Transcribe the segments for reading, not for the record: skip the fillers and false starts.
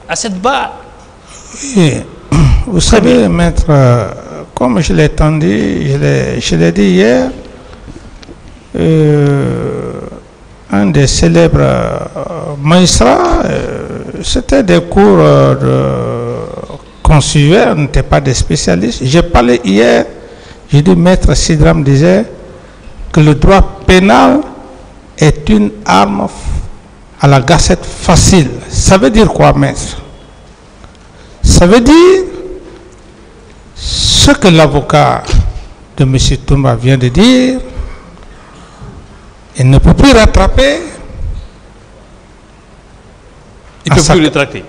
à cette barre. Oui. Vous savez, maître, comme je l'ai entendu, je l'ai dit hier, un des célèbres magistrats, c'était des cours qu'on suivait, on n'était pas des spécialistes. J'ai parlé hier, j'ai dit, maître Sidram disait que le droit pénal est une arme à la gâchette facile. Ça veut dire quoi, maître? Ça veut dire ce que l'avocat de M. Toumba vient de dire. Il ne peut plus rattraper. Il ne peut plus rétracter.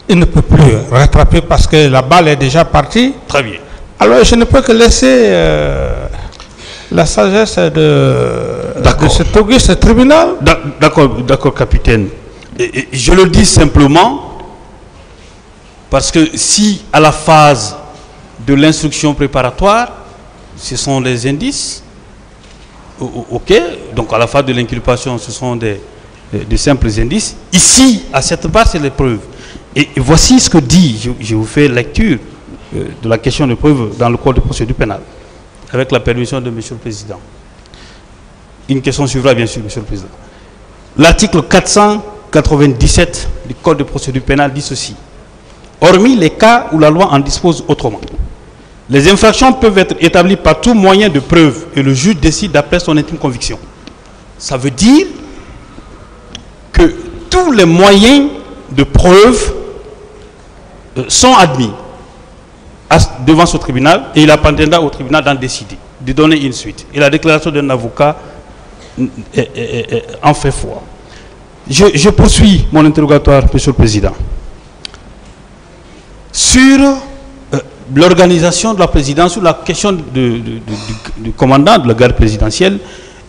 Il ne peut plus rattraper parce que la balle est déjà partie. Très bien. Alors je ne peux que laisser la sagesse de cet auguste tribunal. D'accord, capitaine. Et je le dis simplement parce que si à la phase de l'instruction préparatoire, ce sont des indices, ok, donc à la phase de l'inculpation, ce sont des simples indices. Ici, à cette barre, c'est les preuves. Et voici ce que dit, je vous fais lecture de la question de preuve dans le code de procédure pénale, avec la permission de M. le Président. Une question suivra, bien sûr, M. le Président. L'article 497 du code de procédure pénale dit ceci. Hormis les cas où la loi en dispose autrement, les infractions peuvent être établies par tout moyen de preuve et le juge décide d'après son intime conviction. Ça veut dire que tous les moyens de preuve sont admis devant ce tribunal et il appartiendra au tribunal d'en décider, de donner une suite. Et la déclaration d'un avocat en fait foi. Je poursuis mon interrogatoire, Monsieur le Président. Sur l'organisation de la présidence, sur la question du commandant de la garde présidentielle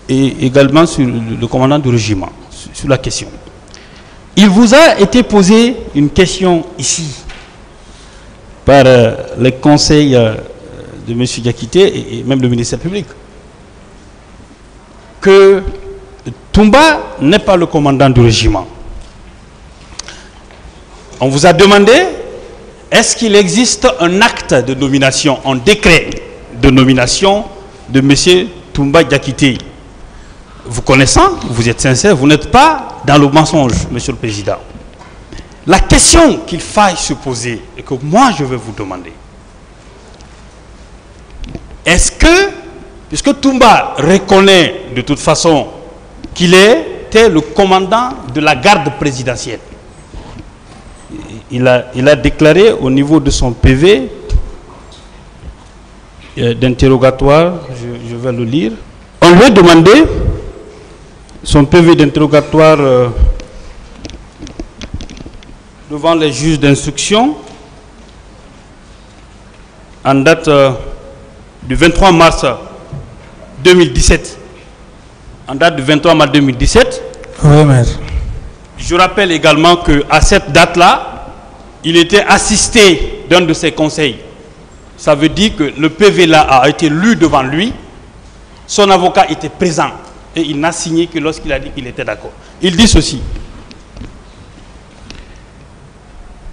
et également sur le commandant du régiment, sur la question. Il vous a été posé une question ici par les conseils de M. Diakité et même le ministère public, que Toumba n'est pas le commandant du régiment. On vous a demandé, est-ce qu'il existe un acte de nomination, un décret de nomination de M. Toumba Diakité? Vous connaissant, vous êtes sincère, vous n'êtes pas dans le mensonge, Monsieur le Président. La question qu'il faille se poser et que moi je vais vous demander, est-ce que, puisque Toumba reconnaît de toute façon qu'il était le commandant de la garde présidentielle, il a déclaré au niveau de son PV d'interrogatoire, je vais le lire, on lui a demandé son PV d'interrogatoire devant les juges d'instruction en date du 23 mars 2017. En date du 23 mars 2017. Oui, maître. Je rappelle également qu'à cette date-là, il était assisté d'un de ses conseils. Ça veut dire que le PV-là a été lu devant lui. Son avocat était présent. Et il n'a signé que lorsqu'il a dit qu'il était d'accord. Il dit ceci.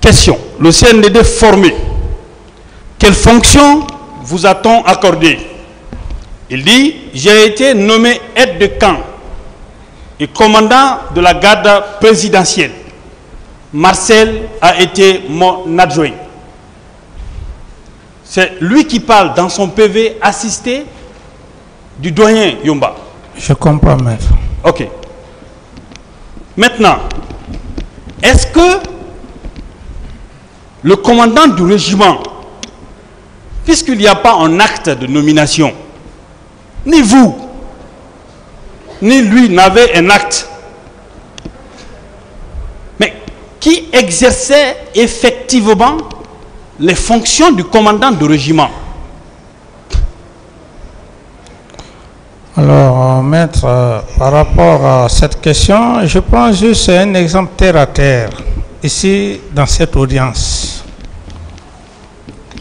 Question. Le CNDD formé. Quelle fonction vous a-t-on accordé? Il dit, j'ai été nommé aide de camp et commandant de la garde présidentielle. Marcel a été mon adjoint. C'est lui qui parle dans son PV assisté du doyen Yomba. Je comprends, maître. Ok. Maintenant, est-ce que le commandant du régiment, puisqu'il n'y a pas un acte de nomination, ni vous, ni lui n'avez un acte, mais qui exerçait effectivement les fonctions du commandant du régiment? Alors, maître, par rapport à cette question, je prends juste un exemple terre à terre, ici, dans cette audience.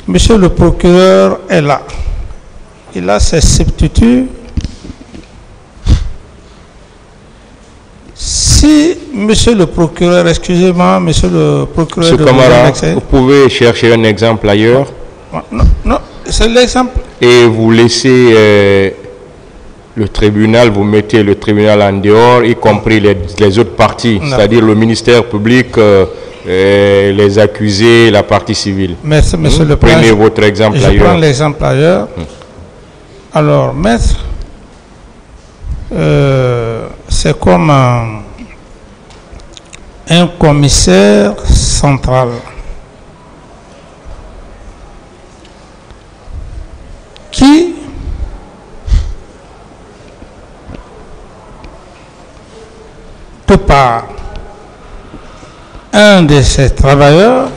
Monsieur le procureur est là. Il a ses substituts. Si si, monsieur le procureur, excusez-moi, monsieur le procureur Monsieur Camara, vous pouvez chercher un exemple ailleurs. Non, c'est l'exemple. Et vous laissez le tribunal, vous mettez le tribunal en dehors, y compris les autres parties, c'est-à-dire le ministère public, les accusés, la partie civile. Merci, monsieur le président. Prenez votre exemple ailleurs. Je prends l'exemple ailleurs. Alors, maître, c'est comme un commissaire central qui de par un de ses travailleurs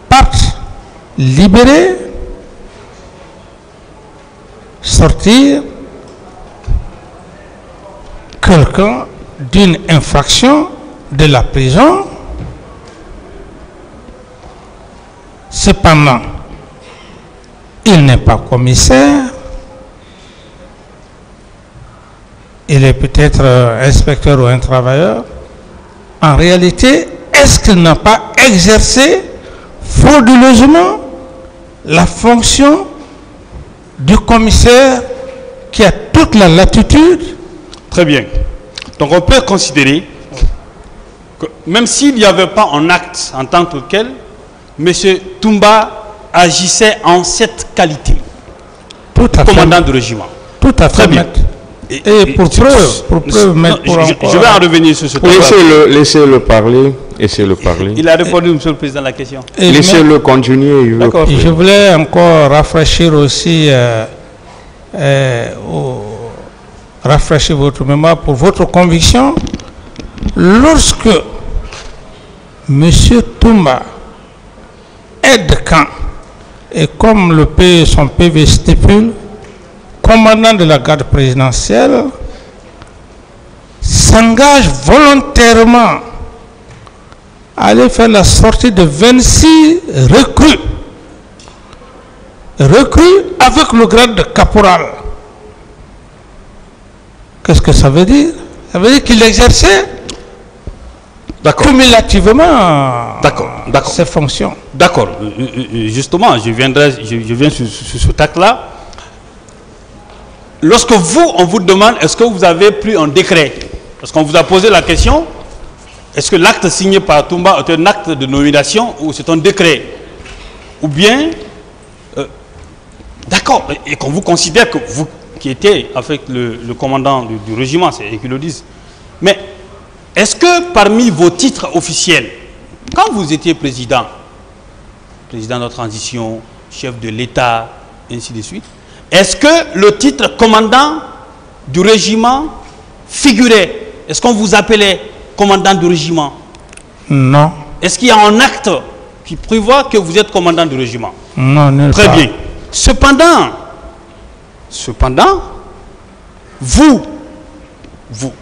parte libérer, sortir quelqu'un d'une infraction de la prison. Cependant, il n'est pas commissaire, il est peut-être inspecteur ou un travailleur. En réalité, est-ce qu'il n'a pas exercé frauduleusement la fonction du commissaire qui a toute la latitude? Très bien. Donc on peut considérer que même s'il n'y avait pas un acte en tant que tel, M. Toumba agissait en cette qualité. Tout à fait. Commandant de régiment. Tout à fait. Très bien. Et pour preuve, maître, je vais en revenir sur ce point. Laissez-le parler. Laissez-le parler. Il a répondu, monsieur le président, à la question. Laissez-le continuer. D'accord. Je voulais encore rafraîchir aussi, rafraîchir votre mémoire pour votre conviction. Lorsque M. Toumba aide camp, et comme son PV stipule, commandant de la garde présidentielle s'engage volontairement à aller faire la sortie de 26 recrues avec le grade de caporal. Qu'est-ce que ça veut dire? Ça veut dire qu'il exerçait cumulativement ses fonctions. D'accord. Justement, je viens sur ce acte-là. Lorsque on vous demande, est-ce que vous avez pris un décret? Parce qu'on vous a posé la question, est-ce que l'acte signé par Toumba est un acte de nomination ou c'est un décret? Ou bien, d'accord, et qu'on vous considère que vous qui étiez avec le commandant du régiment, c'est qu'ils le disent. Mais est-ce que parmi vos titres officiels, quand vous étiez président de transition, chef de l'État, ainsi de suite, est-ce que le titre commandant du régiment figurait? Est-ce qu'on vous appelait commandant du régiment? Non. Est-ce qu'il y a un acte qui prévoit que vous êtes commandant du régiment? Non, nulle part. Très bien. Cependant, vous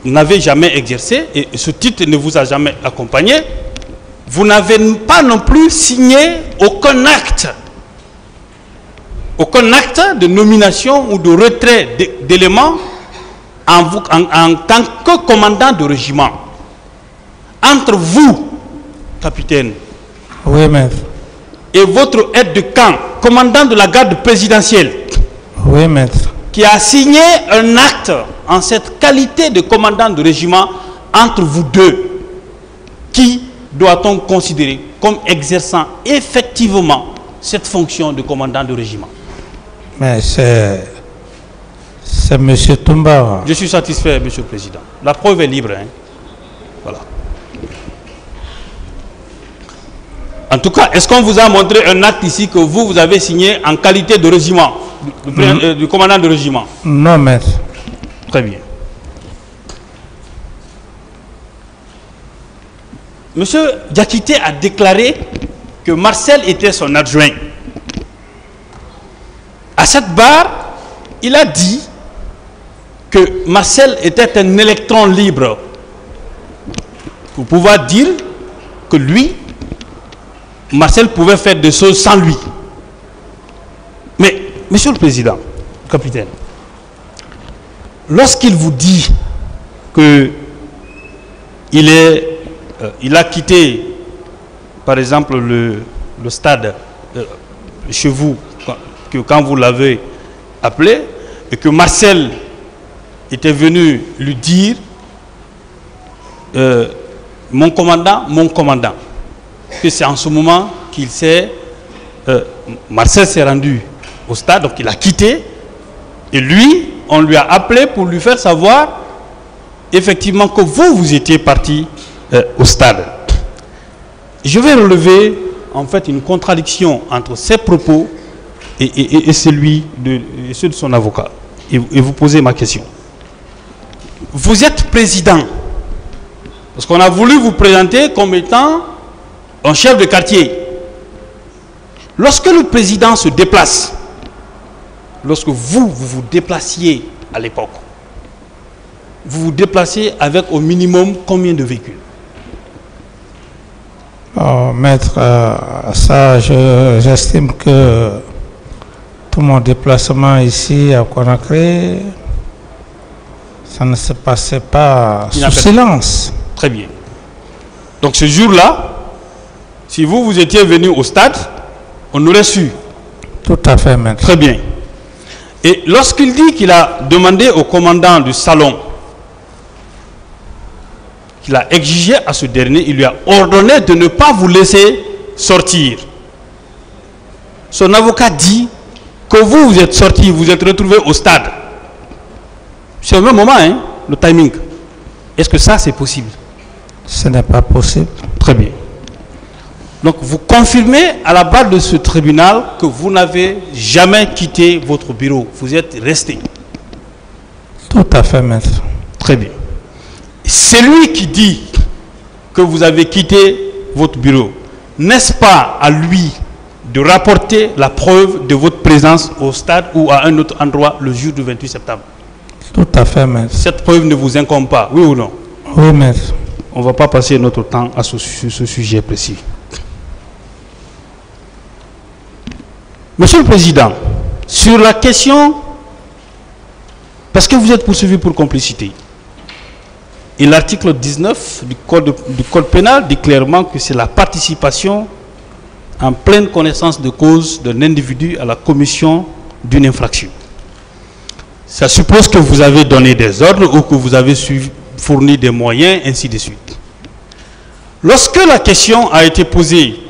n'avez jamais exercé, et ce titre ne vous a jamais accompagné, vous n'avez pas non plus signé aucun acte de nomination ou de retrait d'éléments en tant que commandant de régiment. Entre vous, capitaine, oui, maître, et votre aide de camp, commandant de la garde présidentielle, oui, maître, qui a signé un acte en cette qualité de commandant de régiment, entre vous deux, qui doit-on considérer comme exerçant effectivement cette fonction de commandant de régiment? Mais c'est M. Toumba. Je suis satisfait, Monsieur le Président. La preuve est libre. Voilà. En tout cas, est-ce qu'on vous a montré un acte ici que vous avez signé en qualité de régiment, du commandant de régiment? Non, maître. Très bien. Monsieur Diakité a déclaré que Marcel était son adjoint. À cette barre, il a dit que Marcel était un électron libre. Pour pouvoir dire que lui, Marcel pouvait faire des choses sans lui. Mais, Monsieur le Président, capitaine, lorsqu'il vous dit qu'il a quitté, par exemple, le stade chez vous, que quand vous l'avez appelé, et que Marcel était venu lui dire mon commandant, que c'est en ce moment qu'il s'est Marcel s'est rendu au stade, donc il a quitté, et lui, on lui a appelé pour lui faire savoir effectivement que vous étiez parti au stade. Je vais relever en fait une contradiction entre ses propos et ceux de son avocat, et vous posez ma question. Vous êtes président, parce qu'on a voulu vous présenter comme étant un chef de quartier. Lorsque le président se déplace, lorsque vous vous déplaciez à l'époque, vous vous déplacez avec au minimum combien de véhicules? Oh, maître, ça, j'estime que tout mon déplacement ici à Conakry, ça ne se passait pas sous silence. Très bien. Donc ce jour-là, si vous étiez venu au stade, on aurait su. Tout à fait, maître. Très bien. Et lorsqu'il dit qu'il a demandé au commandant du salon, qu'il a exigé à ce dernier, il lui a ordonné de ne pas vous laisser sortir. Son avocat dit que vous êtes sorti, vous êtes retrouvé au stade. C'est au même moment, hein, le timing. Est-ce que ça, c'est possible? Ce n'est pas possible. Très bien. Donc, vous confirmez à la barre de ce tribunal que vous n'avez jamais quitté votre bureau. Vous êtes resté. Tout à fait, maître. Très bien. C'est lui qui dit que vous avez quitté votre bureau. N'est-ce pas à lui de rapporter la preuve de votre présence au stade ou à un autre endroit le jour du 28 septembre? Tout à fait, maître. Cette preuve ne vous incombe pas, oui ou non? Oui, maître. On ne va pas passer notre temps à ce sujet précis. Monsieur le Président, sur la question, parce que vous êtes poursuivi pour complicité, et l'article 19 du code pénal dit clairement que c'est la participation en pleine connaissance de cause d'un individu à la commission d'une infraction. Ça suppose que vous avez donné des ordres ou que vous avez fourni des moyens, ainsi de suite. Lorsque la question a été posée,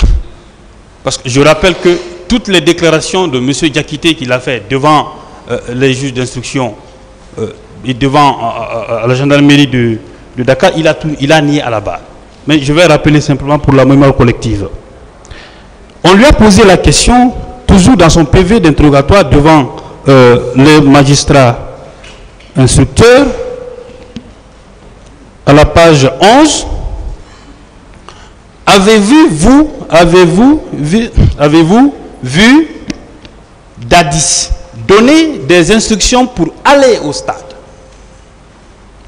parce que je rappelle que toutes les déclarations de M. Diakité qu'il a fait devant les juges d'instruction et devant la gendarmerie de Dakar, il a nié à la barre. Mais je vais rappeler simplement pour la mémoire collective. On lui a posé la question, toujours dans son PV d'interrogatoire devant les magistrats instructeurs, à la page 11, avez-vous vu Dadis donner des instructions pour aller au stade?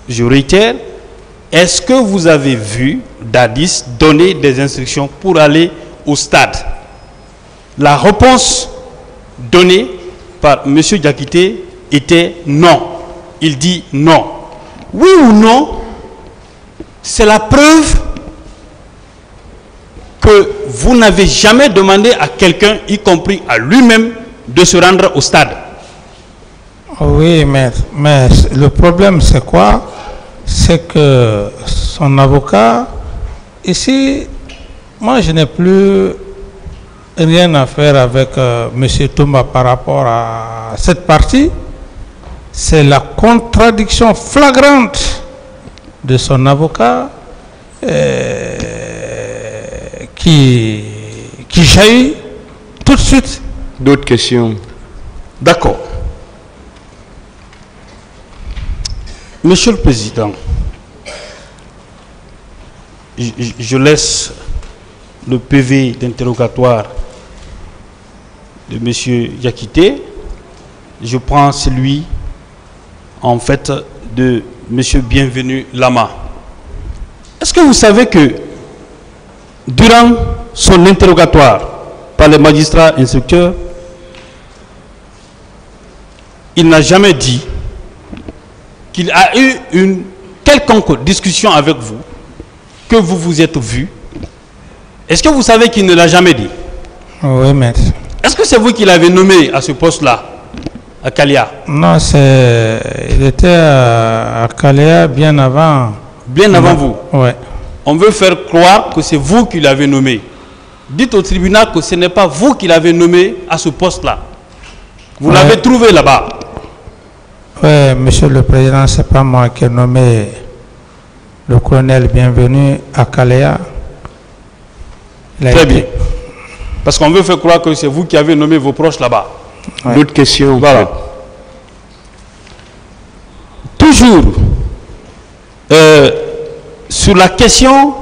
Je réitère, est-ce que vous avez vu Dadis donner des instructions pour aller au stade? La réponse donnée par M. Diakité était non. Il dit non. Oui ou non, c'est la preuve que vous n'avez jamais demandé à quelqu'un, y compris à lui-même, de se rendre au stade. Oui, mais le problème c'est quoi? C'est que son avocat, ici, moi je n'ai plus rien à faire avec M. Toumba par rapport à cette partie. C'est la contradiction flagrante de son avocat qui jaillit tout de suite. D'autres questions? D'accord. Monsieur le Président, je laisse le PV d'interrogatoire de M. Diakité. Je prends celui, en fait, de M. Bienvenu Lama. Est-ce que vous savez que durant son interrogatoire par les magistrats instructeurs, il n'a jamais dit qu'il a eu une quelconque discussion avec vous, que vous vous êtes vu, est-ce que vous savez qu'il ne l'a jamais dit? Oui, maître. Est-ce que c'est vous qui l'avez nommé à ce poste-là, à Kalia? Non, il était à Kalia bien avant. Bien avant vous? Oui. On veut faire croire que c'est vous qui l'avez nommé. Dites au tribunal que ce n'est pas vous qui l'avez nommé à ce poste-là. Vous l'avez trouvé là-bas. Oui, monsieur le président, ce n'est pas moi qui ai nommé le colonel Bienvenu à Kalia. Très bien. Parce qu'on veut faire croire que c'est vous qui avez nommé vos proches là-bas. Ouais. D'autres questions? Voilà. Toujours sur la question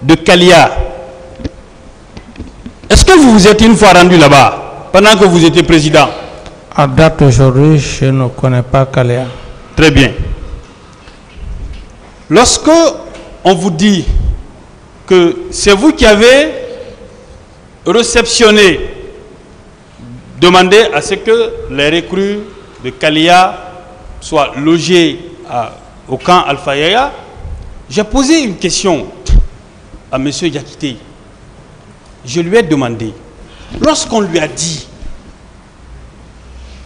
de Kalia, est-ce que vous vous êtes une fois rendu là-bas pendant que vous étiez président? À date d'aujourd'hui, je ne connais pas Kalia. Très bien. Lorsque on vous dit que c'est vous qui avez réceptionné, demandé à ce que les recrues de Kalia soient logés au camp Alpha Yaya, j'ai posé une question à M. Yakité. Je lui ai demandé, lorsqu'on lui a dit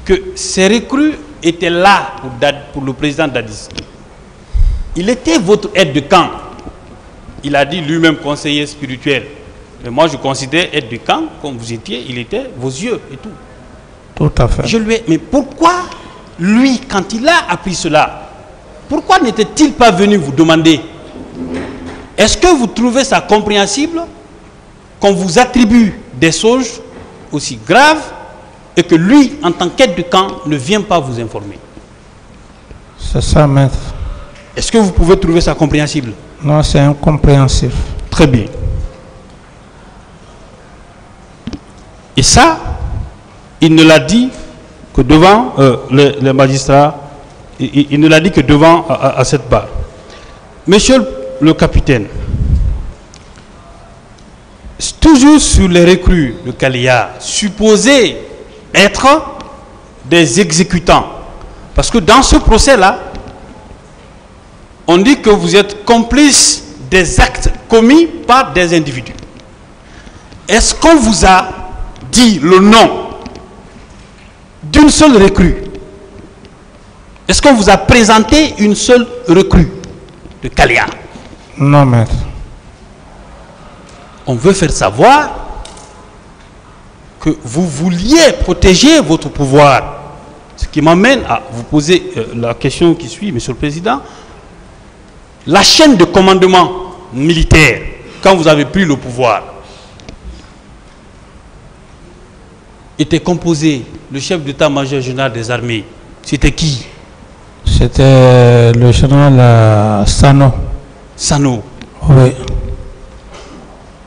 que ces recrues étaient là pour le président Dadis, il était votre aide de camp. Il a dit lui-même conseiller spirituel. Mais moi je considère aide de camp, comme vous étiez, il était vos yeux et tout. Tout à fait. Je lui ai, mais pourquoi lui, quand il a appris cela, pourquoi n'était-il pas venu vous demander? Est-ce que vous trouvez ça compréhensible qu'on vous attribue des choses aussi graves et que lui, en tant qu'aide de camp, ne vient pas vous informer? C'est ça, maître. Est-ce que vous pouvez trouver ça compréhensible? Non, c'est incompréhensible. Très bien. Et ça, il ne l'a dit que devant les magistrats, il ne l'a dit que devant à cette barre. Monsieur le capitaine, toujours sur les recrues de Kalia, supposés être des exécutants, parce que dans ce procès-là, on dit que vous êtes complice des actes commis par des individus. Est-ce qu'on vous a dit le nom d'une seule recrue? Est-ce qu'on vous a présenté une seule recrue de Kalia? Non, maître. On veut faire savoir que vous vouliez protéger votre pouvoir. Ce qui m'amène à vous poser la question qui suit, Monsieur le Président. La chaîne de commandement militaire, quand vous avez pris le pouvoir, était composée, le chef d'état-major général des armées, c'était qui? C'était le général Sano. Sano. Oui.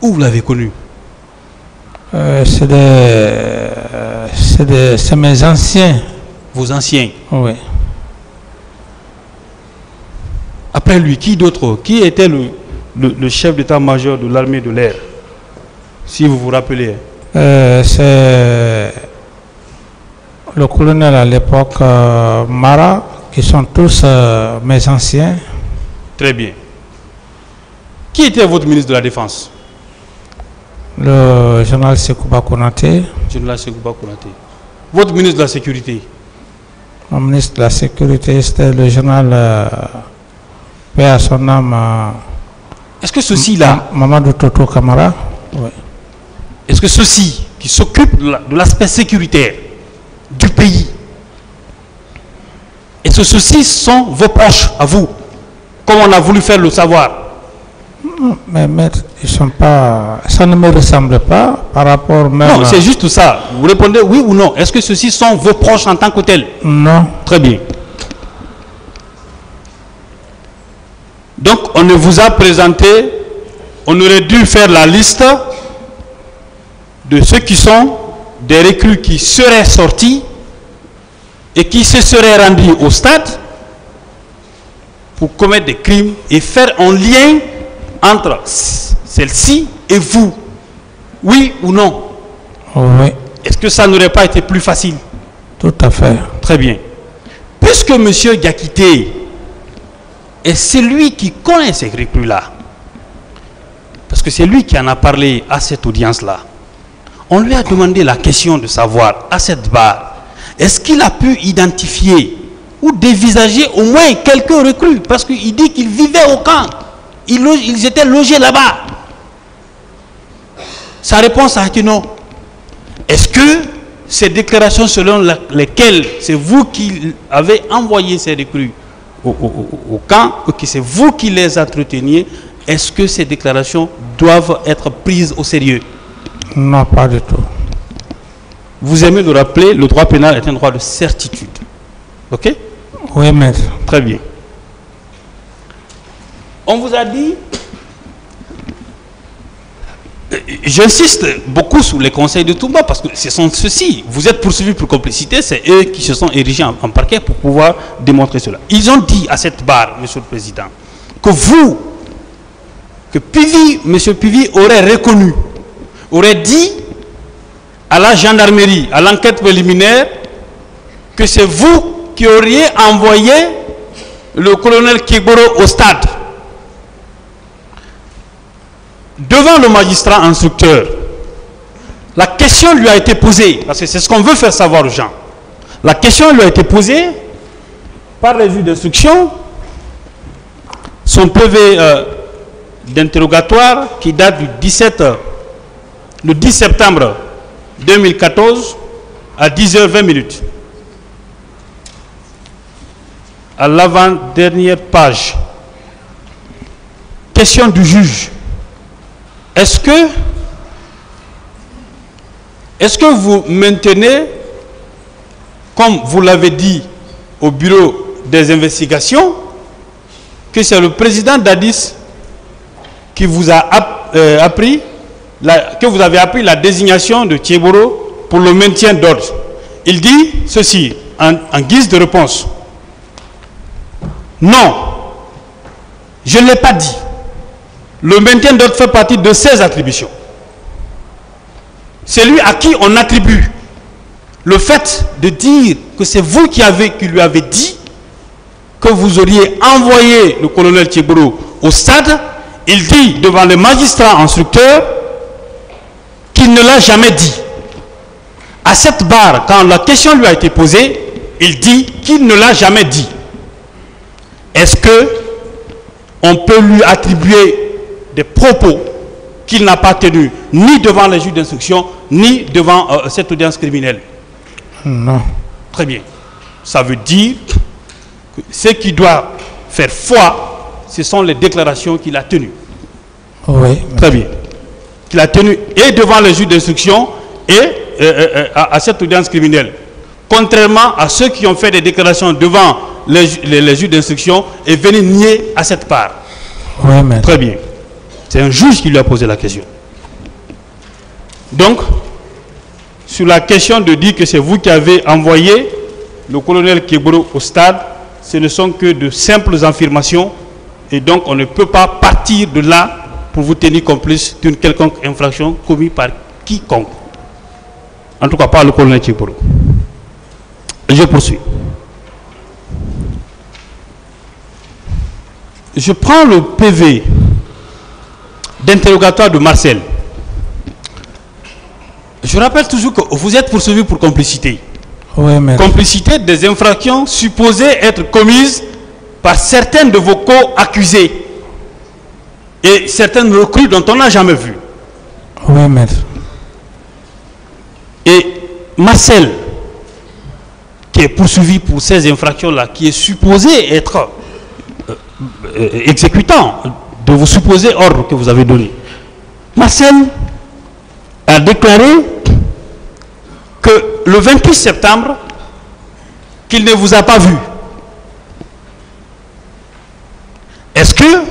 Où vous l'avez connu? C'est mes anciens. Vos anciens? Oui. Après lui, qui d'autre? Qui était le chef d'état-major de l'armée de l'air? Si vous vous rappelez. C'est le colonel à l'époque, Mara, qui sont tous mes anciens. Très bien. Qui était votre ministre de la Défense? Le général Sekouba Konaté. Général Sekouba Konaté. Votre ministre de la Sécurité? Mon ministre de la Sécurité, c'était le général paix à son âme. Est-ce que ceci-là, Mamadou Toto Kamara. Oui. Est-ce que ceux-ci qui s'occupent de l'aspect sécuritaire du pays, est-ce que ceux-ci sont vos proches à vous, comme on a voulu faire le savoir? Non, mais maître, ils sont pas. Ça ne me ressemble pas par rapport même. Non, c'est juste ça. Vous répondez oui ou non. Est-ce que ceux-ci sont vos proches en tant que tels? Non. Très bien. Donc, on ne vous a présenté, on aurait dû faire la liste de ceux qui sont des recrues qui seraient sortis et qui se seraient rendus au stade pour commettre des crimes et faire un lien entre celle-ci et vous. Oui ou non? Oui. Est-ce que ça n'aurait pas été plus facile? Tout à fait. Très bien. Puisque M. Yakité est celui qui connaît ces recrues-là. Parce que c'est lui qui en a parlé à cette audience-là. On lui a demandé la question de savoir, à cette barre, est-ce qu'il a pu identifier ou dévisager au moins quelques recrues? Parce qu'il dit qu'ils vivaient au camp. Ils étaient logés là-bas. Sa réponse a été non. Est-ce que ces déclarations selon lesquelles c'est vous qui avez envoyé ces recrues au camp, ou que c'est vous qui les entreteniez, est-ce que ces déclarations doivent être prises au sérieux? Non, pas du tout. Vous aimez le rappeler, le droit pénal est un droit de certitude. Ok? Oui, maître. Très bien. On vous a dit, j'insiste beaucoup sur les conseils de Toumba parce que ce sont ceux-ci. Vous êtes poursuivis pour complicité, c'est eux qui se sont érigés en parquet pour pouvoir démontrer cela. Ils ont dit à cette barre, Monsieur le Président, que M. Pivy aurait reconnu, aurait dit à la gendarmerie, à l'enquête préliminaire, que c'est vous qui auriez envoyé le colonel Kegboro au stade. Devant le magistrat instructeur, la question lui a été posée, parce que c'est ce qu'on veut faire savoir aux gens. La question lui a été posée par les juges d'instruction, son PV d'interrogatoire qui date du 10 septembre 2014 à 10h20. À l'avant-dernière page. Question du juge. Est-ce que vous maintenez, comme vous l'avez dit au bureau des investigations, que c'est le président Dadis qui vous a appris, que vous avez appris la désignation de Thieboro pour le maintien d'ordre? Il dit ceci en guise de réponse. Non, je ne l'ai pas dit. Le maintien d'ordre fait partie de ses attributions. C'est lui à qui on attribue le fait de dire que c'est vous qui lui avez dit que vous auriez envoyé le colonel Thieboro au stade. Il dit devant le magistrat instructeur qu'il ne l'a jamais dit. À cette barre, quand la question lui a été posée, il dit qu'il ne l'a jamais dit. Est-ce que on peut lui attribuer des propos qu'il n'a pas tenus ni devant les juges d'instruction ni devant cette audience criminelle? Non. Très bien. Ça veut dire que ce qui doit faire foi, ce sont les déclarations qu'il a tenues. Oui. Très bien. Qu'il a tenues et devant les juges d'instruction et à cette audience criminelle. Contrairement à ceux qui ont fait des déclarations devant les juges d'instruction et venus nier à cette part. Oui, maître. Très bien. C'est un juge qui lui a posé la question. Donc, sur la question de dire que c'est vous qui avez envoyé le colonel Kegboro au stade, ce ne sont que de simples affirmations et donc on ne peut pas partir de là pour vous tenir complice d'une quelconque infraction commise par quiconque. En tout cas, pas le colonel Kegboro. Je poursuis. Je prends le PV d'interrogatoire de Marcel. Je rappelle toujours que vous êtes poursuivi pour complicité. Oui, maître. Complicité des infractions supposées être commises par certains de vos co-accusés et certaines recrues dont on n'a jamais vu. Oui, maître. Et Marcel, qui est poursuivi pour ces infractions-là, qui est supposé être exécutant de vos supposés ordres que vous avez donnés, Marcel a déclaré que le 28 septembre, qu'il ne vous a pas vu. Est-ce que,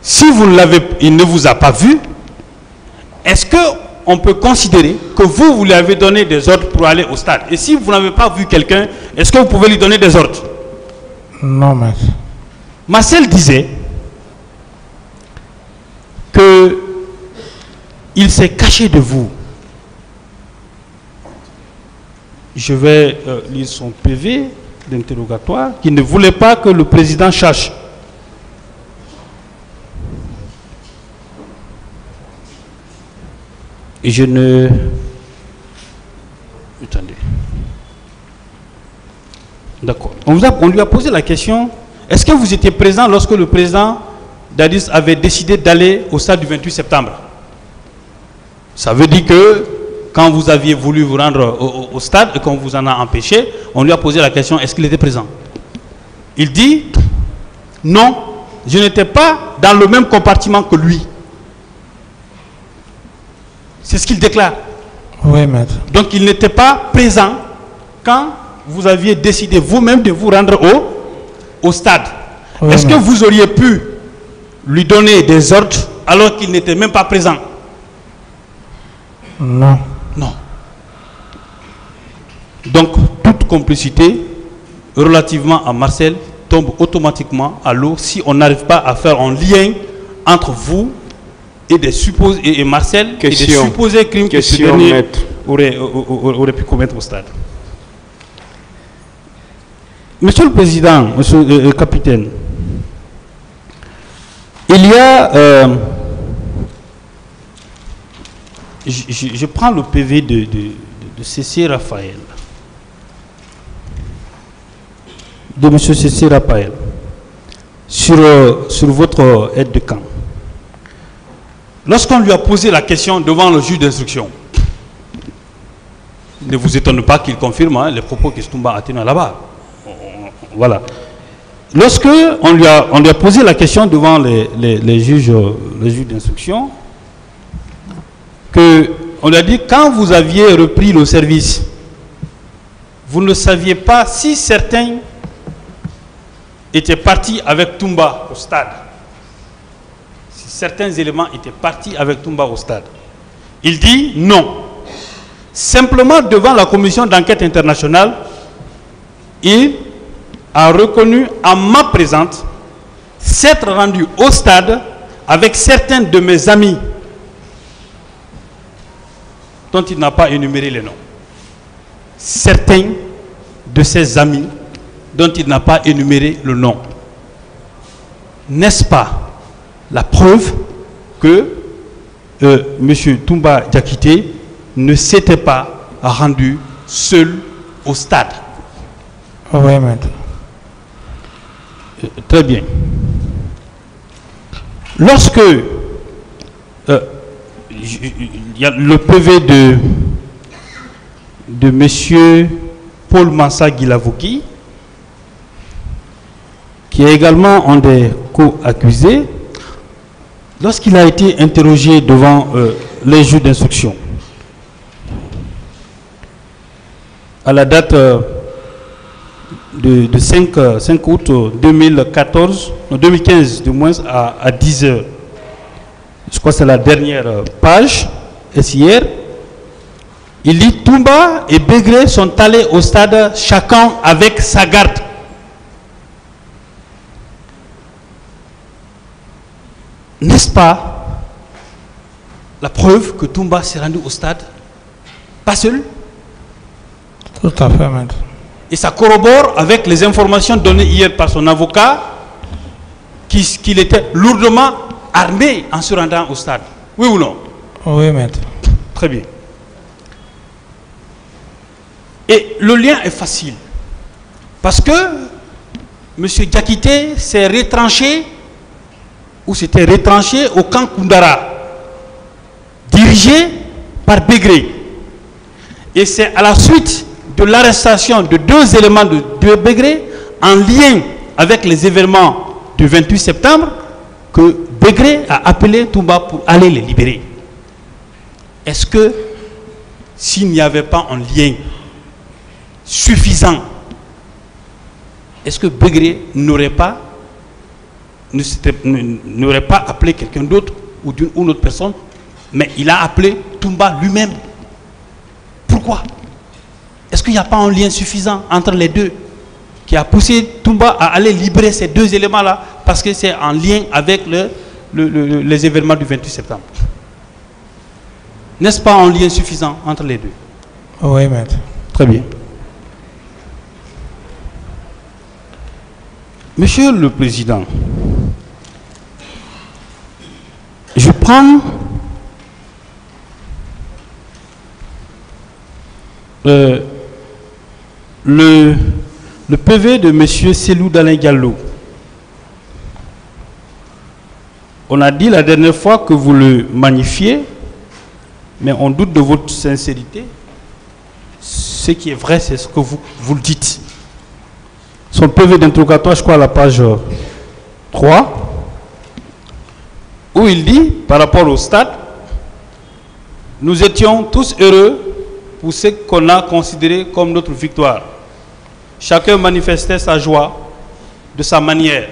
si il ne vous a pas vu, est-ce qu'on peut considérer que vous lui avez donné des ordres pour aller au stade? Et si vous n'avez pas vu quelqu'un, est-ce que vous pouvez lui donner des ordres? Non, maître. Marcel disait que il s'est caché de vous. Je vais lire son PV. d'interrogatoire, qui ne voulait pas que le président cherche. Et je ne... Attendez. D'accord. On lui a posé la question, est-ce que vous étiez présent lorsque le président Dadis avait décidé d'aller au stade du 28 septembre? Ça veut dire que quand vous aviez voulu vous rendre au stade et qu'on vous en a empêché, on lui a posé la question, est-ce qu'il était présent? Il dit, non, je n'étais pas dans le même compartiment que lui. C'est ce qu'il déclare. Oui, maître. Donc il n'était pas présent quand vous aviez décidé vous-même de vous rendre au stade. Oui, est-ce que vous auriez pu lui donner des ordres alors qu'il n'était même pas présent? Non. Non. Donc toute complicité relativement à Marcel tombe automatiquement à l'eau si on n'arrive pas à faire un lien entre vous et des supposés et Marcel et des supposés crimes que ce dernier aurait pu commettre au stade. Monsieur le Président, Monsieur le Capitaine, il y a je prends le PV de C.C. Raphaël, de M. C.C. Raphaël, sur votre aide de camp. Lorsqu'on lui a posé la question devant le juge d'instruction, ne vous étonne pas qu'il confirme les propos que Toumba a tenus là-bas. Voilà. Lorsque on lui a posé la question devant les juges d'instruction, on lui a dit, quand vous aviez repris le service, vous ne saviez pas si certains étaient partis avec Toumba au stade. Si certains éléments étaient partis avec Toumba au stade. Il dit non. Simplement devant la commission d'enquête internationale, il a reconnu en ma présence s'être rendu au stade avec certains de mes amis dont il n'a pas énuméré les noms. Certains de ses amis dont il n'a pas énuméré le nom. N'est-ce pas la preuve que M. Toumba Diakité ne s'était pas rendu seul au stade? Oui, maître. Très bien. Lorsque il y a le PV de M. Paul Massa Guilavouki, qui est également un des co-accusés, lorsqu'il a été interrogé devant les juges d'instruction, à la date de 5 août 2015 du moins à 10 heures, je crois que c'est la dernière page, est hier, il dit Toumba et Bégré sont allés au stade chacun avec sa garde. N'est-ce pas la preuve que Toumba s'est rendu au stade pas seul? Tout à fait, maître. Et ça corrobore avec les informations données hier par son avocat qu'il était lourdement armé en se rendant au stade. Oui ou non? Oui, maître. Très bien. Et le lien est facile. Parce que M. Diakité s'est retranché, ou s'était retranché au camp Koundara, dirigé par Bégré. Et c'est à la suite de l'arrestation de 2 éléments de Bégré, en lien avec les événements du 28 septembre, que Bégré a appelé Toumba pour aller les libérer. Est-ce que s'il n'y avait pas un lien suffisant, est-ce que Bégré n'aurait pas appelé quelqu'un d'autre ou d'une ou autre personne, mais il a appelé Toumba lui-même? Pourquoi? Est-ce qu'il n'y a pas un lien suffisant entre les deux qui a poussé Toumba à aller libérer ces 2 éléments-là parce que c'est en lien avec les événements du 28 septembre? N'est-ce pas un lien suffisant entre les deux? Oui, maître. Très bien. Monsieur le Président, je prends le PV de M. Cellou Dalein Diallo. On a dit la dernière fois que vous le magnifiez, mais on doute de votre sincérité. Ce qui est vrai, c'est ce que vous le dites. Son PV d'interrogatoire, je crois à la page 3, où il dit, par rapport au stade, nous étions tous heureux pour ce qu'on a considéré comme notre victoire. Chacun manifestait sa joie de sa manière.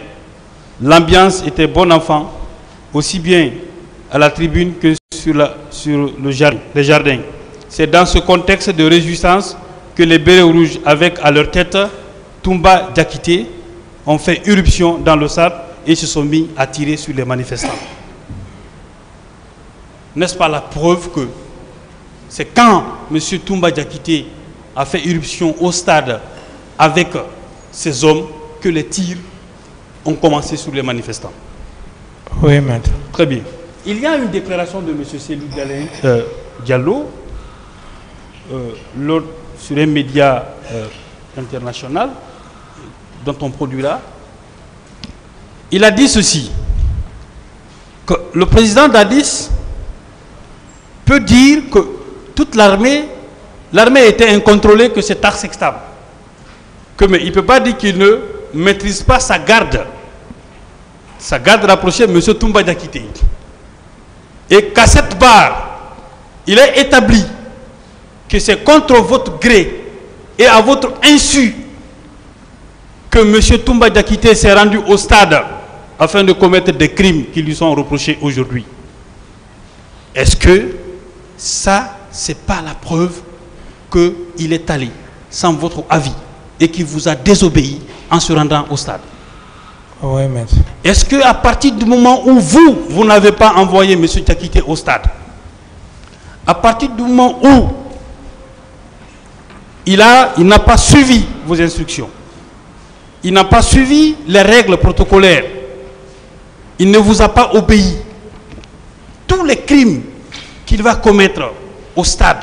L'ambiance était bon enfant, aussi bien à la tribune que sur les jardins. C'est dans ce contexte de réjouissance que les bérets rouges, avec à leur tête Toumba Diakité, ont fait irruption dans le stade et se sont mis à tirer sur les manifestants. N'est-ce pas la preuve que c'est quand M. Toumba Diakité a fait irruption au stade avec ces hommes que les tirs ont commencé sur les manifestants? Oui, maître. Très bien. Il y a une déclaration de M. Cellou Dalein Diallo sur un média international dont on produira. Il a dit ceci, que le président Dadis peut dire que toute l'armée était incontrôlée, que c'est acceptable. Mais il ne peut pas dire qu'il ne maîtrise pas sa garde rapprochée, M. Toumba Diakité. Et qu'à cette barre, il est établi que c'est contre votre gré et à votre insu que M. Toumba Diakité s'est rendu au stade afin de commettre des crimes qui lui sont reprochés aujourd'hui. Est-ce que ça, c'est pas la preuve qu'il est allé sans votre avis et qu'il vous a désobéi en se rendant au stade? Oui, maître. Est-ce qu'à partir du moment où vous n'avez pas envoyé M. Diakité au stade, à partir du moment où il n'a pas suivi vos instructions, il n'a pas suivi les règles protocolaires, il ne vous a pas obéi, tous les crimes qu'il va commettre au stade,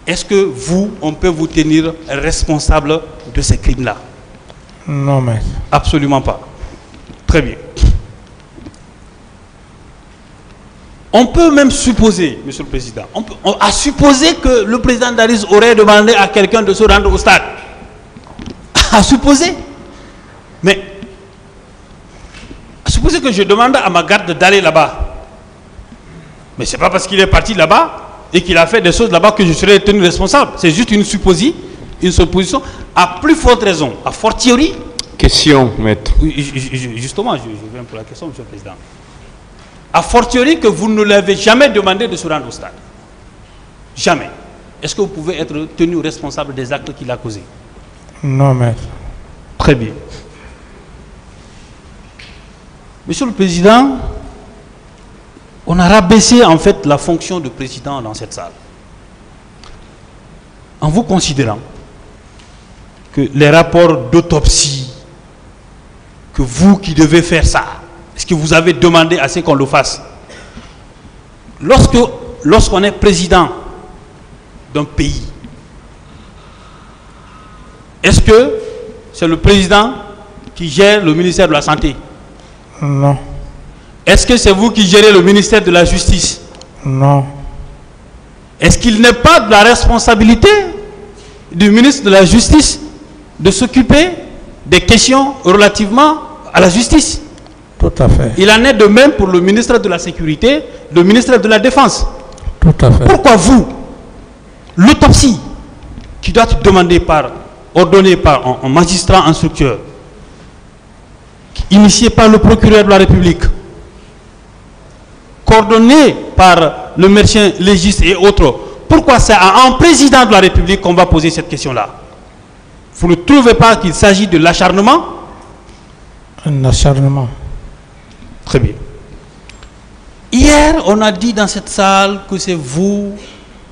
est-ce que on peut vous tenir responsable de ces crimes-là? Non, maître. Absolument pas. Très bien. On peut même supposer, Monsieur le Président, on a supposé que le président Dadis aurait demandé à quelqu'un de se rendre au stade. À supposer. Mais, à supposer que je demande à ma garde d'aller là-bas. Mais ce n'est pas parce qu'il est parti là-bas et qu'il a fait des choses là-bas que je serai tenu responsable. C'est juste une supposition, à plus forte raison, a fortiori. Question, maître. Justement, je viens pour la question, Monsieur le Président. A fortiori que vous ne l'avez jamais demandé de se rendre au stade. Jamais. Est-ce que vous pouvez être tenu responsable des actes qu'il a causés? Non, maître. Très bien. Monsieur le Président, on a rabaissé en fait la fonction de président dans cette salle. En vous considérant que les rapports d'autopsie, que vous qui devez faire ça, est-ce que vous avez demandé à ce qu'on le fasse? Lorsqu'on est président d'un pays, est-ce que c'est le président qui gère le ministère de la Santé? Non. Est-ce que c'est vous qui gérez le ministère de la Justice? Non. Est-ce qu'il n'est pas de la responsabilité du ministre de la Justice de s'occuper des questions relativement à la justice? Tout à fait. Il en est de même pour le ministre de la Sécurité, le ministre de la Défense. Tout à fait. Pourquoi vous, l'autopsie qui doit être ordonnée par un magistrat instructeur, initiée par le procureur de la République, coordonnée par le médecin légiste et autres, pourquoi c'est à un président de la République qu'on va poser cette question-là? Vous ne trouvez pas qu'il s'agit de l'acharnement? Un acharnement. Très bien. Hier, on a dit dans cette salle que c'est vous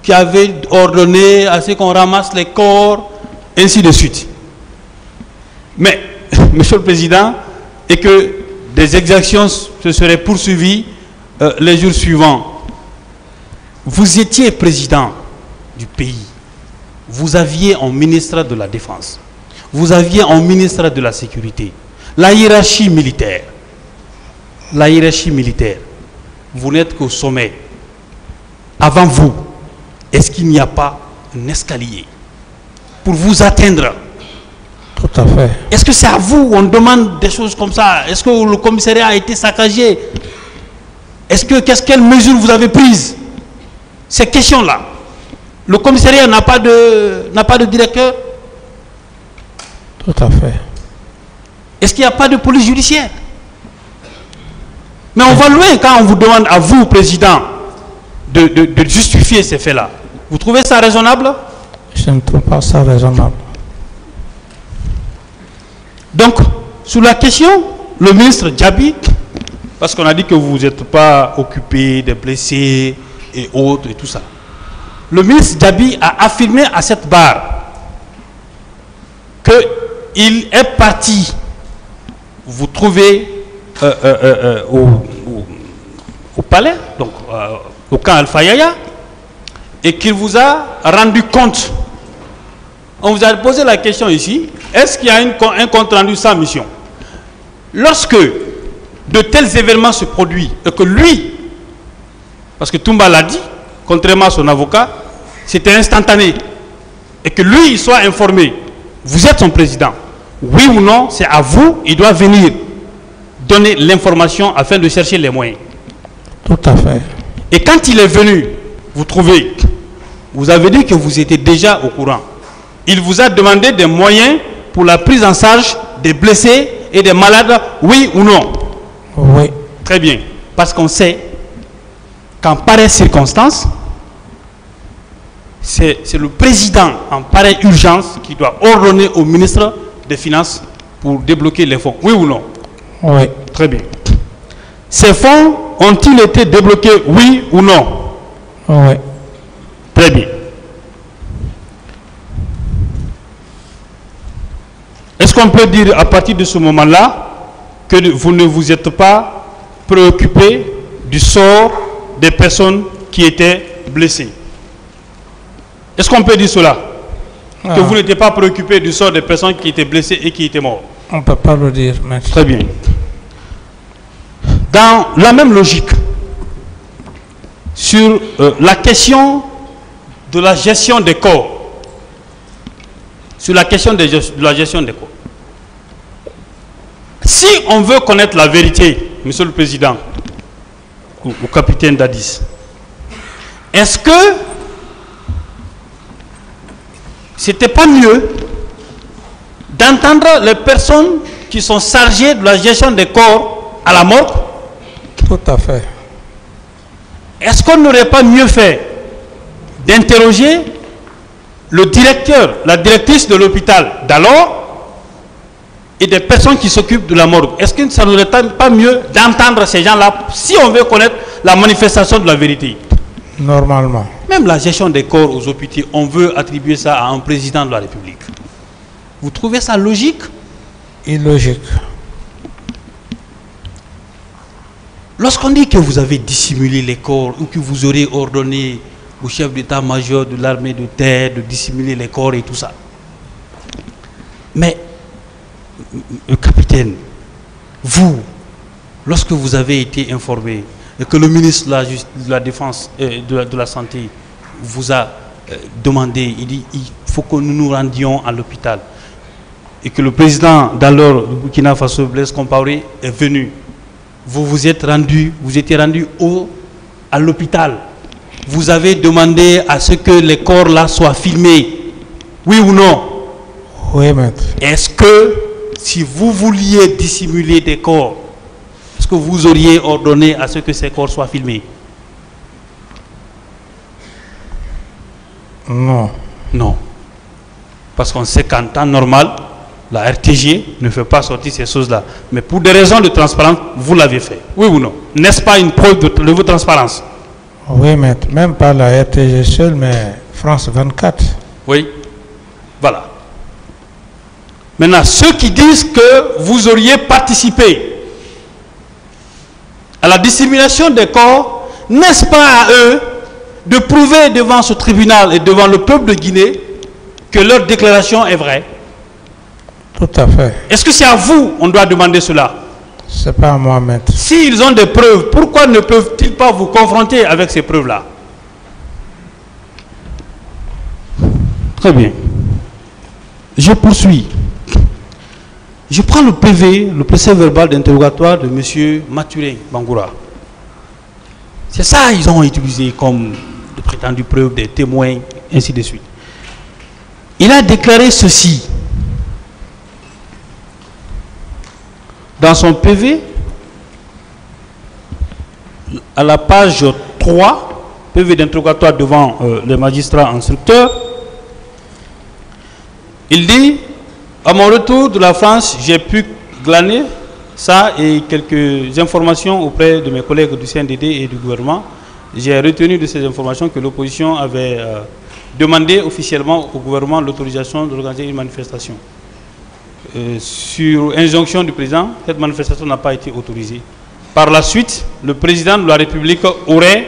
qui avez ordonné à ce qu'on ramasse les corps, ainsi de suite. Mais Monsieur le Président, et que des exactions se seraient poursuivies les jours suivants. Vous étiez président du pays. Vous aviez un ministre de la Défense. Vous aviez un ministre de la Sécurité. La hiérarchie militaire. La hiérarchie militaire. Vous n'êtes qu'au sommet. Avant vous, est-ce qu'il n'y a pas un escalier pour vous atteindre? Tout à fait. Est-ce que c'est à vous on demande des choses comme ça? Est-ce que le commissariat a été saccagé? Quelles mesures vous avez prises? Ces questions-là. Le commissariat n'a pas de directeur? Tout à fait. Est-ce qu'il n'y a pas de police judiciaire? Mais on va loin quand on vous demande à vous, président, de justifier ces faits-là. Vous trouvez ça raisonnable? Je ne trouve pas ça raisonnable. Donc, sur la question, le ministre Djabi, parce qu'on a dit que vous n'êtes pas occupé des blessés et autres et tout ça. Le ministre Djabi a affirmé à cette barre qu'il est parti vous trouvez au palais, donc au camp Alpha Yaya, et qu'il vous a rendu compte. On vous a posé la question ici, est-ce qu'il y a un compte rendu sans mission? Lorsque de tels événements se produisent et que lui, parce que Toumba l'a dit, contrairement à son avocat, c'était instantané, et que lui il soit informé, vous êtes son président, oui ou non, c'est à vous, il doit venir donner l'information afin de chercher les moyens. Tout à fait. Et quand il est venu, vous trouvez, vous avez dit que vous étiez déjà au courant. Il vous a demandé des moyens pour la prise en charge des blessés et des malades, oui ou non? Oui. Très bien. Parce qu'on sait qu'en pareille circonstance, c'est le président en pareille urgence qui doit ordonner au ministre des Finances pour débloquer les fonds. Oui ou non? Oui. Très bien. Ces fonds ont-ils été débloqués, oui ou non? Oui. Très bien. Est-ce qu'on peut dire à partir de ce moment-là que vous ne vous êtes pas préoccupé du sort des personnes qui étaient blessées? Est-ce qu'on peut dire cela? Que vous n'étiez pas préoccupé du sort des personnes qui étaient blessées et qui étaient mortes? On ne peut pas le dire, merci. Très bien. Dans la même logique, sur la question de la gestion des corps, sur la question de la gestion des corps, si on veut connaître la vérité, Monsieur le Président, ou capitaine Dadis, est-ce que c'était pas mieux d'entendre les personnes qui sont chargées de la gestion des corps à la morgue? Tout à fait. Est-ce qu'on n'aurait pas mieux fait d'interroger le directeur, la directrice de l'hôpital d'alors et des personnes qui s'occupent de la morgue? Est-ce que ça n'aurait pas mieux d'entendre ces gens-là si on veut connaître la manifestation de la vérité? Normalement. Même la gestion des corps aux hôpitaux, on veut attribuer ça à un président de la République. Vous trouvez ça logique? Illogique. Lorsqu'on dit que vous avez dissimulé les corps ou que vous aurez ordonné au chef d'état-major de l'armée de terre de dissimuler les corps et tout ça. Mais, le capitaine, vous, lorsque vous avez été informé et que le ministre de la Défense et de la Santé vous a demandé, il dit il faut que nous nous rendions à l'hôpital et que le président d'alors du Burkina Faso, Blaise Compaoré, est venu. Vous étiez rendu à l'hôpital. Vous avez demandé à ce que les corps là soient filmés. Oui ou non? Oui, maître. Est-ce que si vous vouliez dissimuler des corps, est-ce que vous auriez ordonné à ce que ces corps soient filmés? Non. Non. Parce qu'on sait qu'en temps normal, la RTG ne fait pas sortir ces choses-là. Mais pour des raisons de transparence, vous l'avez fait. Oui ou non? N'est-ce pas une preuve de votre transparence? Oui, maître. Même pas la RTG seule, mais France 24. Oui. Voilà. Maintenant, ceux qui disent que vous auriez participé à la dissémination des corps, n'est-ce pas à eux de prouver devant ce tribunal et devant le peuple de Guinée que leur déclaration est vraie? Tout à fait. Est-ce que c'est à vous on doit demander cela? C'est pas à moi, maître. S'ils ont des preuves, pourquoi ne peuvent-ils pas vous confronter avec ces preuves-là? Très bien. Je poursuis. Je prends le PV, le procès verbal d'interrogatoire de M. Mathurin Bangoura. C'est ça ils ont utilisé comme de prétendues preuves, des témoins, ainsi de suite. Il a déclaré ceci. Dans son PV, à la page 3, PV d'interrogatoire devant les magistrats instructeurs, il dit: à mon retour de la France, j'ai pu glaner ça et quelques informations auprès de mes collègues du CNDD et du gouvernement. J'ai retenu de ces informations que l'opposition avait demandé officiellement au gouvernement l'autorisation d'organiser une manifestation. Sur injonction du président, cette manifestation n'a pas été autorisée. Par la suite, le président de la République aurait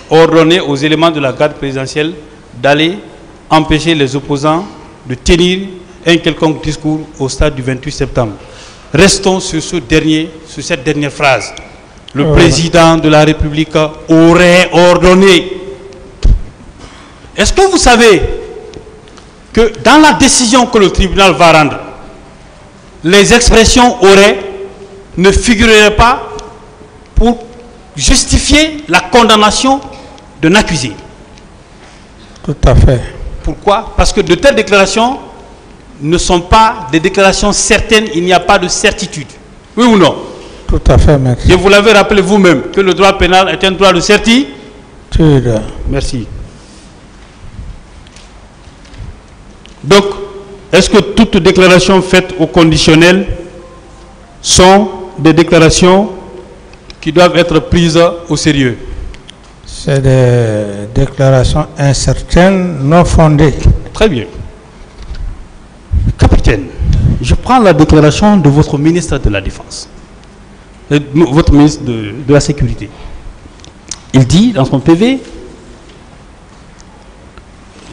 ordonné aux éléments de la garde présidentielle d'aller empêcher les opposants de tenir un quelconque discours au stade du 28 septembre. Restons sur cette dernière phrase. Le président de la République aurait ordonné. Est-ce que vous savez que dans la décision que le tribunal va rendre, les expressions aurait ne figureraient pas pour justifier la condamnation d'un accusé? Tout à fait. Pourquoi? Parce que de telles déclarations ne sont pas des déclarations certaines, il n'y a pas de certitude. Oui ou non? Tout à fait, maître. Et vous l'avez rappelé vous-même que le droit pénal est un droit de certitude. Merci. Donc, est-ce que toutes déclarations faites au conditionnel sont des déclarations qui doivent être prises au sérieux? C'est des déclarations incertaines, non fondées. Très bien. Capitaine, je prends la déclaration de votre ministre de la Défense, votre ministre de la Sécurité. Il dit dans son PV,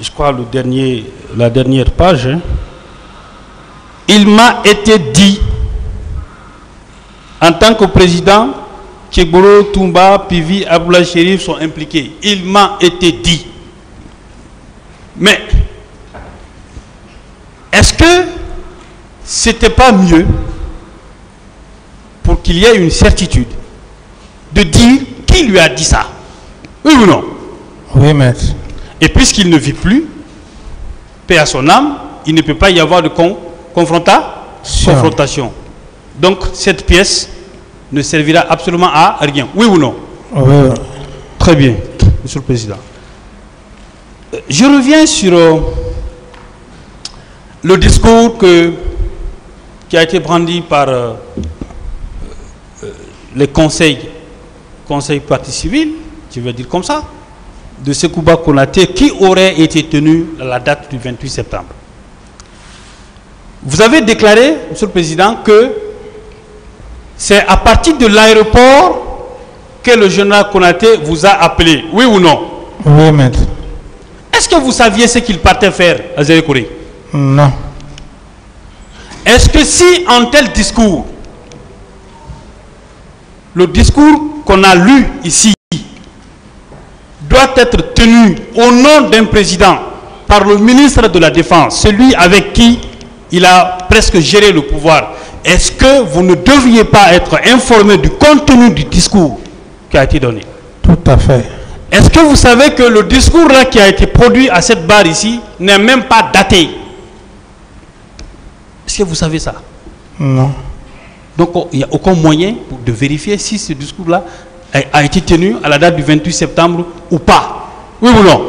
je crois la dernière page, hein, il m'a été dit, en tant que président, Keboro, Toumba, Pivi, Aboula Chérif sont impliqués. Il m'a été dit. Mais, est-ce que c'était pas mieux, pour qu'il y ait une certitude, de dire qui lui a dit ça? Oui ou non? Oui, maître. Et puisqu'il ne vit plus, paix à son âme, il ne peut pas y avoir de confrontation. Donc cette pièce ne servira absolument à rien. Oui ou non? Oui. Très bien, Monsieur le Président. Je reviens sur le discours qui a été brandi par les conseils partie civile, je vais dire comme ça, de Sekouba Konaté, qui aurait été tenu à la date du 28 septembre. Vous avez déclaré, Monsieur le Président, que c'est à partir de l'aéroport que le général Konaté vous a appelé. Oui ou non? Oui, maître. Est-ce que vous saviez ce qu'il partait faire à Zérékouré? Non. Est-ce que si en tel discours, le discours qu'on a lu ici, doit être tenu au nom d'un président par le ministre de la Défense, celui avec qui il a presque géré le pouvoir, est-ce que vous ne devriez pas être informé du contenu du discours qui a été donné? Tout à fait. Est-ce que vous savez que le discours là qui a été produit à cette barre ici n'est même pas daté? Est-ce que vous savez ça? Non. Donc il n'y a aucun moyen de vérifier si ce discours là a été tenu à la date du 28 septembre ou pas. Oui ou non?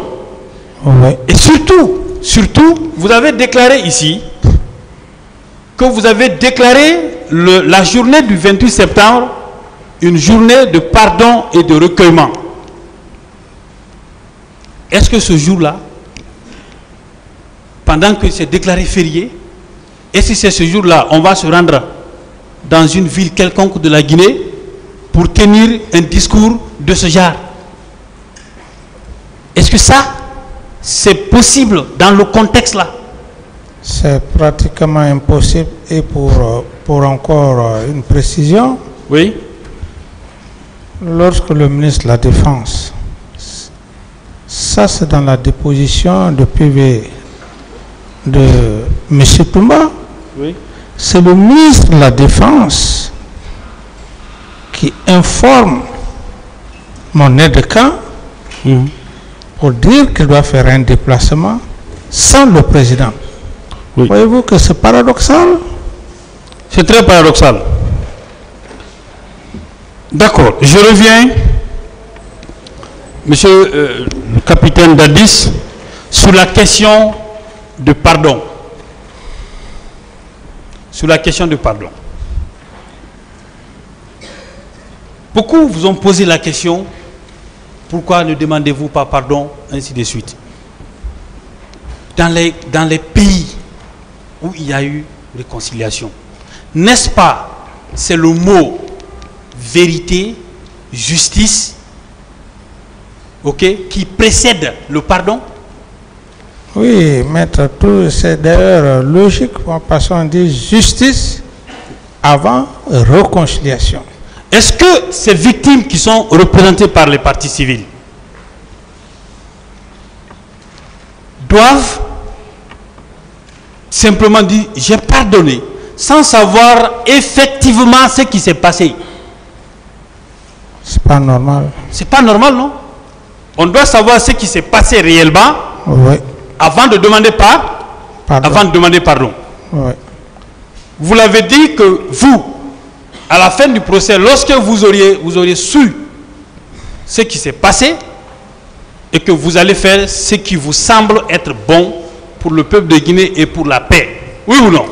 Oui. Et surtout, vous avez déclaré ici que vous avez déclaré la journée du 28 septembre une journée de pardon et de recueillement. Est-ce que ce jour-là, pendant que c'est déclaré férié, Et si c'est ce jour-là, on va se rendre dans une ville quelconque de la Guinée pour tenir un discours de ce genre? Est-ce que ça, c'est possible dans le contexte-là? C'est pratiquement impossible. Et pour encore une précision, oui, lorsque le ministre de la Défense, ça c'est dans la déposition de PV de M. Toumba, oui, c'est le ministre de la Défense qui informe mon aide de camp pour dire qu'il doit faire un déplacement sans le président. Oui. Voyez-vous que c'est paradoxal? C'est très paradoxal. D'accord, je reviens, monsieur le capitaine Dadis, sur la question de pardon. Sur la question de pardon. Beaucoup vous ont posé la question, pourquoi ne demandez-vous pas pardon, ainsi de suite. Dans les pays où il y a eu réconciliation, n'est-ce pas, c'est le mot vérité, justice, ok, qui précède le pardon? Oui, maître, c'est d'ailleurs logique, parce qu'on dit justice avant réconciliation. Est-ce que ces victimes qui sont représentées par les partis civils doivent simplement dire j'ai pardonné sans savoir effectivement ce qui s'est passé? C'est pas normal. C'est pas normal, non? On doit savoir ce qui s'est passé réellement, oui, avant de demander pardon. Avant de demander pardon. Oui. Vous l'avez dit que vous, à la fin du procès, lorsque vous auriez su ce qui s'est passé et que vous allez faire ce qui vous semble être bon pour le peuple de Guinée et pour la paix. Oui ou non?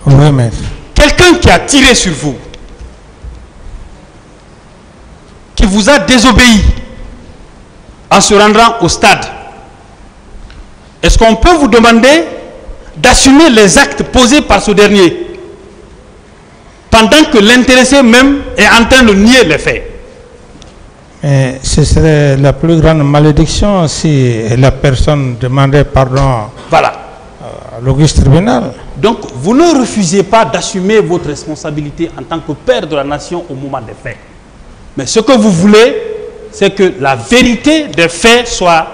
Oui, maître. Quelqu'un qui a tiré sur vous, qui vous a désobéi en se rendant au stade, est-ce qu'on peut vous demander d'assumer les actes posés par ce dernier pendant que l'intéressé même est en train de nier les faits? Mais ce serait la plus grande malédiction si la personne demandait pardon, voilà, à l'auguste tribunal. Donc vous ne refusez pas d'assumer votre responsabilité en tant que père de la nation au moment des faits. Mais ce que vous voulez, c'est que la vérité des faits soit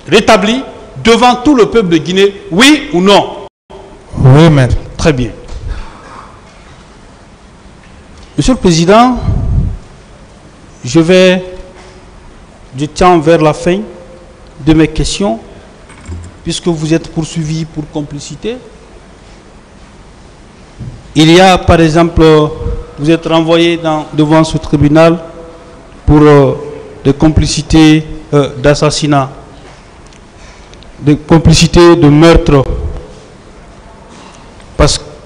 rétablie devant tout le peuple de Guinée, oui ou non? Oui, maître. Très bien. Monsieur le Président, je tiens vers la fin de mes questions, puisque vous êtes poursuivi pour complicité. Il y a, par exemple, vous êtes renvoyé devant ce tribunal pour des complicités d'assassinat, des complicités de meurtre,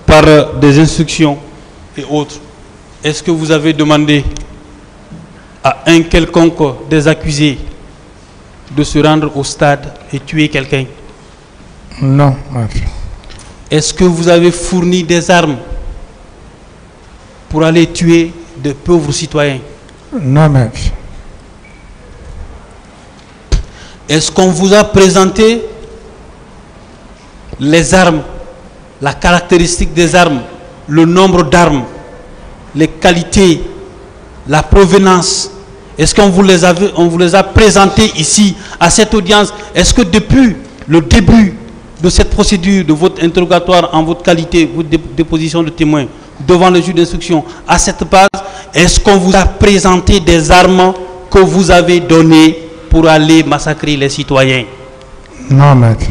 par des instructions et autres. Est-ce que vous avez demandé à un quelconque des accusés de se rendre au stade et tuer quelqu'un? Non, maître. Est-ce que vous avez fourni des armes pour aller tuer de pauvres citoyens? Non, maître. Est-ce qu'on vous a présenté les armes, la caractéristique des armes, le nombre d'armes, les qualités, la provenance? Est-ce qu'on vous les a présentées ici, à cette audience? Est-ce que depuis le début de cette procédure, de votre interrogatoire en votre qualité, votre déposition de témoin devant le juge d'instruction, à cette base, est-ce qu'on vous a présenté des armes que vous avez données pour aller massacrer les citoyens? Non, maître.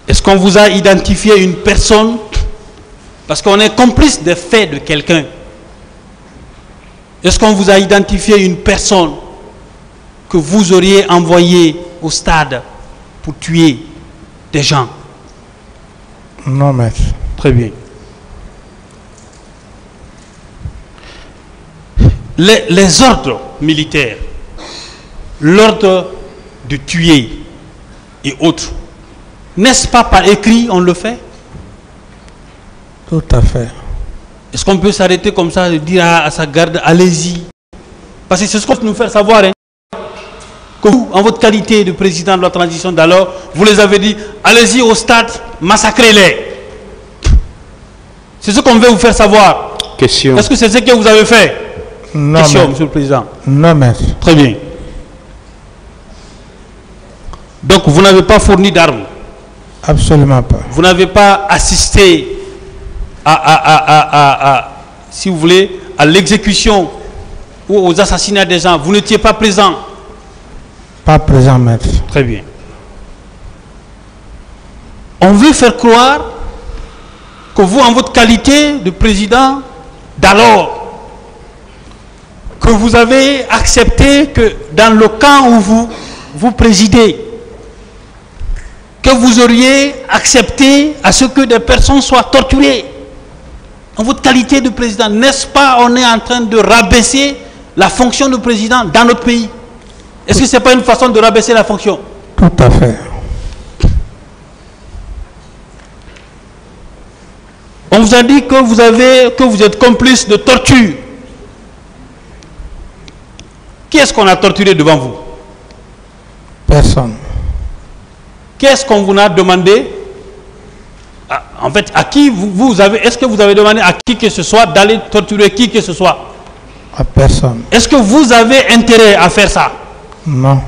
Est-ce qu'on vous a identifié une personne? Parce qu'on est complice des faits de quelqu'un. Est-ce qu'on vous a identifié une personne que vous auriez envoyée au stade pour tuer des gens? Non, maître. Très bien. Les ordres militaires, l'ordre de tuer et autres, N'est-ce pas par écrit on le fait? Tout à fait. Est-ce qu'on peut s'arrêter comme ça et dire à sa garde, allez-y? Parce que c'est ce qu'on peut nous faire savoir, hein, que vous, en votre qualité de président de la transition d'alors, vous les avez dit, allez-y au stade, massacrez-les. C'est ce qu'on veut vous faire savoir. Question. Est-ce que c'est ce que vous avez fait? Non, Question, maître. monsieur le président. Non, maître. Très bien. Donc, vous n'avez pas fourni d'armes. Absolument pas. Vous n'avez pas assisté si vous voulez, à l'exécution ou aux assassinats des gens. Vous n'étiez pas présent. Pas présent, maître. Très bien. On veut faire croire que vous, en votre qualité de président d'alors, que vous avez accepté que dans le camp où vous présidez, que vous auriez accepté à ce que des personnes soient torturées. En votre qualité de président, n'est-ce pas, on est en train de rabaisser la fonction de président dans notre pays? Est-ce que ce n'est pas une façon de rabaisser la fonction? Tout à fait. On vous a dit que vous êtes complice de torture. Qui est-ce qu'on a torturé devant vous? Personne. Qu'est-ce qu'on vous a demandé? En fait, à qui vous avez... Est-ce que vous avez demandé à qui que ce soit d'aller torturer qui que ce soit? À personne. Est-ce que vous avez intérêt à faire ça? Non.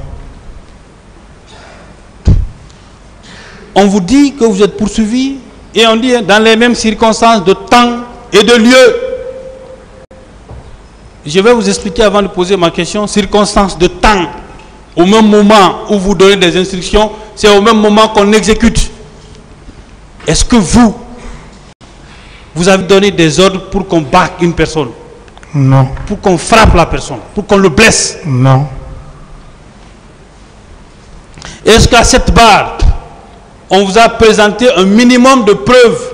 On vous dit que vous êtes poursuivi et on dit dans les mêmes circonstances de temps et de lieu. Je vais vous expliquer avant de poser ma question. Circonstances de temps. Au même moment où vous donnez des instructions, c'est au même moment qu'on exécute. Est-ce que vous avez donné des ordres pour qu'on batte une personne? Non. Pour qu'on frappe la personne? Pour qu'on le blesse? Non. Est-ce qu'à cette barre, on vous a présenté un minimum de preuves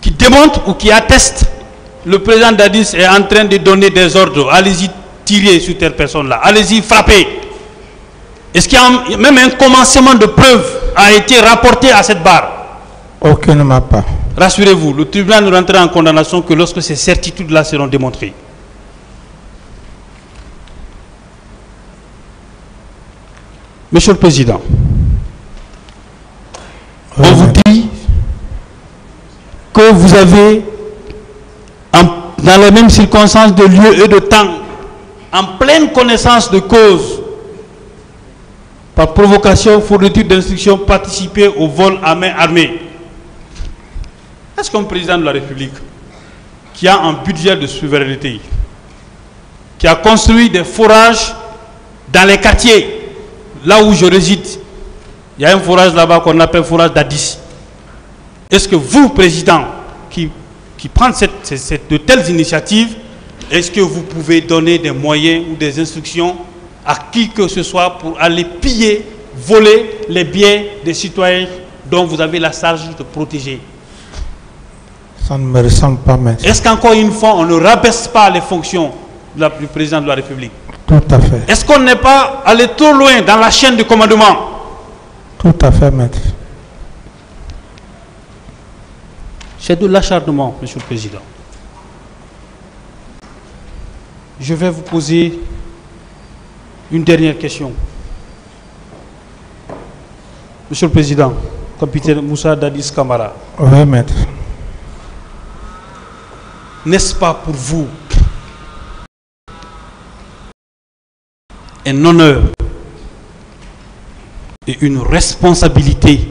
qui démontrent ou qui attestent le président Dadis est en train de donner des ordres? Allez-y tirer sur telle personne-là. Allez-y frapper. Est-ce qu'il y a même un commencement de preuves a été rapporté à cette barre? Aucunement pas. Rassurez-vous, le tribunal ne rentrera en condamnation que lorsque ces certitudes-là seront démontrées. Monsieur le Président, on vous dit que vous avez, dans les mêmes circonstances de lieu et de temps, en pleine connaissance de cause, par provocation, fourniture d'instructions, participer au vol à main armée. Est-ce qu'un président de la République qui a un budget de souveraineté, qui a construit des forages dans les quartiers, là où je réside, il y a un forage là-bas qu'on appelle forage d'Addis. Est-ce que vous, président, qui prend de telles initiatives, est-ce que vous pouvez donner des moyens ou des instructions à qui que ce soit pour aller piller, voler les biens des citoyens dont vous avez la charge de protéger? Ça ne me ressemble pas, maître. Est-ce qu'encore une fois, on ne rabaisse pas les fonctions du président de la République? Tout à fait. Est-ce qu'on n'est pas allé trop loin dans la chaîne de commandement? Tout à fait, maître. C'est de l'acharnement, monsieur le Président. Je vais vous poser une dernière question. Monsieur le Président, capitaine Moussa Dadis Camara. Oui, maître. N'est-ce pas pour vous un honneur et une responsabilité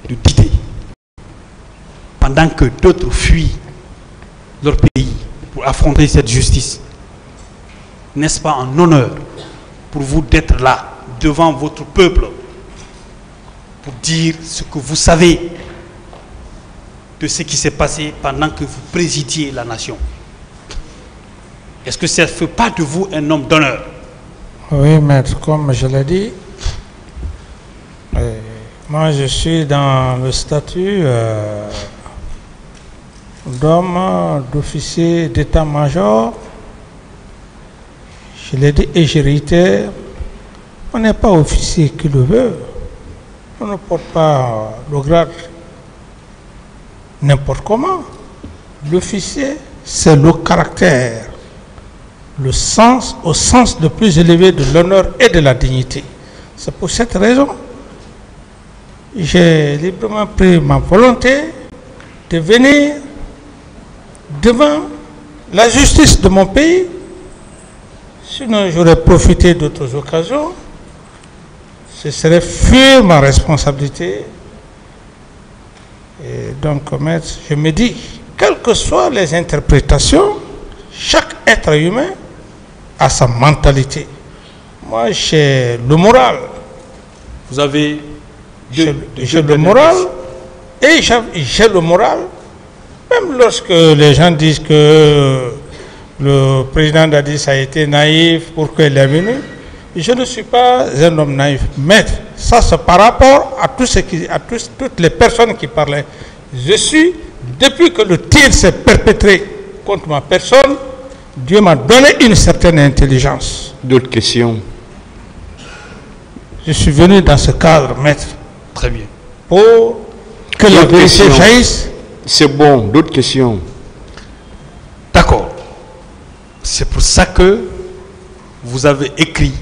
de guider pendant que d'autres fuient leur pays pour affronter cette justice? N'est-ce pas un honneur pour vous d'être là devant votre peuple pour dire ce que vous savez de ce qui s'est passé pendant que vous présidiez la nation? Est-ce que ça ne fait pas de vous un homme d'honneur? Oui, maître, comme je l'ai dit, moi je suis dans le statut d'homme, d'officier d'état-major. Je l'ai dit et je réitère, On n'est pas officier qui le veut. On ne porte pas le grade n'importe comment. L'officier, c'est le caractère, le sens, au sens le plus élevé de l'honneur et de la dignité. C'est pour cette raison que j'ai librement pris ma volonté de venir devant la justice de mon pays. Sinon, j'aurais profité d'autres occasions. Ce serait fuir ma responsabilité. Et donc, maître, je me dis, quelles que soient les interprétations, chaque être humain a sa mentalité. Moi, j'ai le moral. Vous avez j'ai le moral et j'ai le moral. Même lorsque les gens disent que le président d'Addis a été naïf pour qu'il est venu, je ne suis pas un homme naïf. Mais ça, c'est par rapport à toutes les personnes qui parlaient. Je suis, depuis que le tir s'est perpétré contre ma personne, Dieu m'a donné une certaine intelligence. D'autres questions? Je suis venu dans ce cadre, maître. Très bien. Pour que la vérité jaillisse. C'est bon. D'autres questions? D'accord. C'est pour ça que vous avez écrit